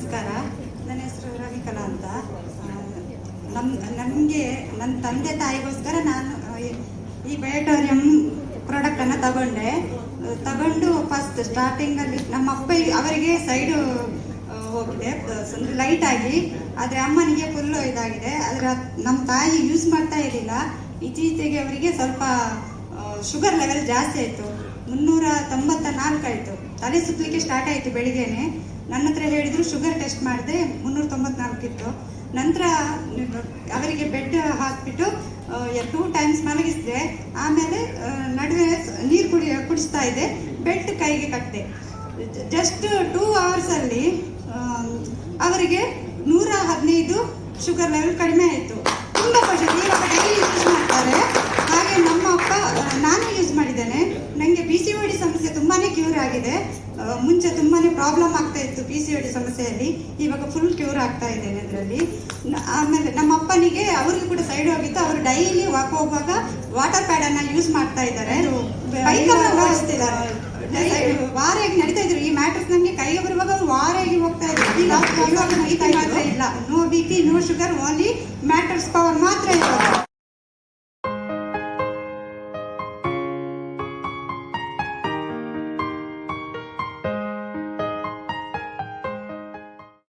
ನಮಸ್ಕಾರ. ನನ್ನ ಹೆಸರು ರವಿಕಲಾ ಅಂತ. ನಮಗೆ ನನ್ನ ತಂದೆ ತಾಯಿಗೋಸ್ಕರ ನಾನು ಈ ಬಯೋಟೋರಿಯಂ ಪ್ರಾಡಕ್ಟನ್ನು ತಗೊಂಡು ಫಸ್ಟ್ ಸ್ಟಾರ್ಟಿಂಗಲ್ಲಿ ನಮ್ಮ ಅಪ್ಪ ಅವರಿಗೆ ಸೈಡು ಹೋಗಿದೆ ಲೈಟ್ ಆಗಿ, ಆದರೆ ಅಮ್ಮನಿಗೆ ಫುಲ್ಲು ಇದಾಗಿದೆ. ಆದರೆ ನಮ್ಮ ತಾಯಿ ಯೂಸ್ ಮಾಡ್ತಾ ಇರಲಿಲ್ಲ. ಇತ್ತೀಚೆಗೆ ಅವರಿಗೆ ಸ್ವಲ್ಪ ಶುಗರ್ ಲೆವೆಲ್ ಜಾಸ್ತಿ ಆಯಿತು, 394 ಆಯಿತು. ತಲೆ ಸುತ್ತಲಿಕ್ಕೆ ಸ್ಟಾರ್ಟ್ ಆಯಿತು ಬೆಳಿಗ್ಗೆನೆ. ನನ್ನ ಹತ್ರ ಹೇಳಿದ್ರು, ಶುಗರ್ ಟೆಸ್ಟ್ ಮಾಡಿದೆ 394 ಇತ್ತು. ನಂತರ ಅವರಿಗೆ ಬೆಡ್ ಹಾಕ್ಬಿಟ್ಟು 2 ಟೈಮ್ಸ್ ಮಲಗಿಸಿದೆ. ಆಮೇಲೆ ನಡುವೆ ನೀರು ಕುಡಿಸ್ತಾ ಇದ್ದೆ, ಬೆಲ್ಟ್ ಕೈಗೆ ಕಟ್ಟಿದೆ. ಜಸ್ಟ್ 2 ಅವರ್ಸಲ್ಲಿ ಅವರಿಗೆ 115 ಶುಗರ್ ಲೆವೆಲ್ ಕಡಿಮೆ ಆಯಿತು. ತುಂಬ ಖುಷಿ. ಇವಾಗ ಡೈಲಿ ಯೂಸ್ ಮಾಡ್ತಾರೆ. ಹಾಗೆ ನಮ್ಮ ಅಪ್ಪ, ನಾನು ಯೂಸ್ ಮಾಡಿದ್ದೇನೆ. ನನಗೆ PCOD ಸಮಸ್ಯೆ ತುಂಬಾ ಕ್ಯೂರ್ ಆಗಿದೆ. ಮುಂಚೆ ತುಂಬಾ ಪ್ರಾಬ್ಲಮ್ ಆಗ್ತಾ ಇತ್ತು PCOD ಸಮಸ್ಯೆಯಲ್ಲಿ, ಇವಾಗ ಫುಲ್ ಕ್ಯೂರ್ ಆಗ್ತಾ ಇದ್ದೇನೆ ಅದರಲ್ಲಿ. ಆಮೇಲೆ ನಮ್ಮ ಅಪ್ಪನಿಗೆ ಅವ್ರಿಗೆ ಕೂಡ ಸೈಡ್ ಹೋಗಿತ್ತು. ಅವರು ಡೈಲಿ ವಾಕ್ ಹೋಗುವಾಗ ವಾಟರ್ ಪ್ಯಾಡನ್ನು ಯೂಸ್ ಮಾಡ್ತಾ ಇದ್ದಾರೆ, ಬೈಕನ್ನು ಓಡಿಸ್ತಿದ್ದಾರೆ. ವಾರಾಗಿ ನಡೀತಾ ಇದ್ರು. ಈ ಮ್ಯಾಟ್ರಸ್ ನಮಗೆ ಕೈಗೆ ಬರುವಾಗ ಅವ್ರು ವಾರಾಗಿ ಹೋಗ್ತಾ ಇದ್ರು. ಈಗ ಮಾತ್ರ ಇಲ್ಲ, no BP, no sugar, only mattress power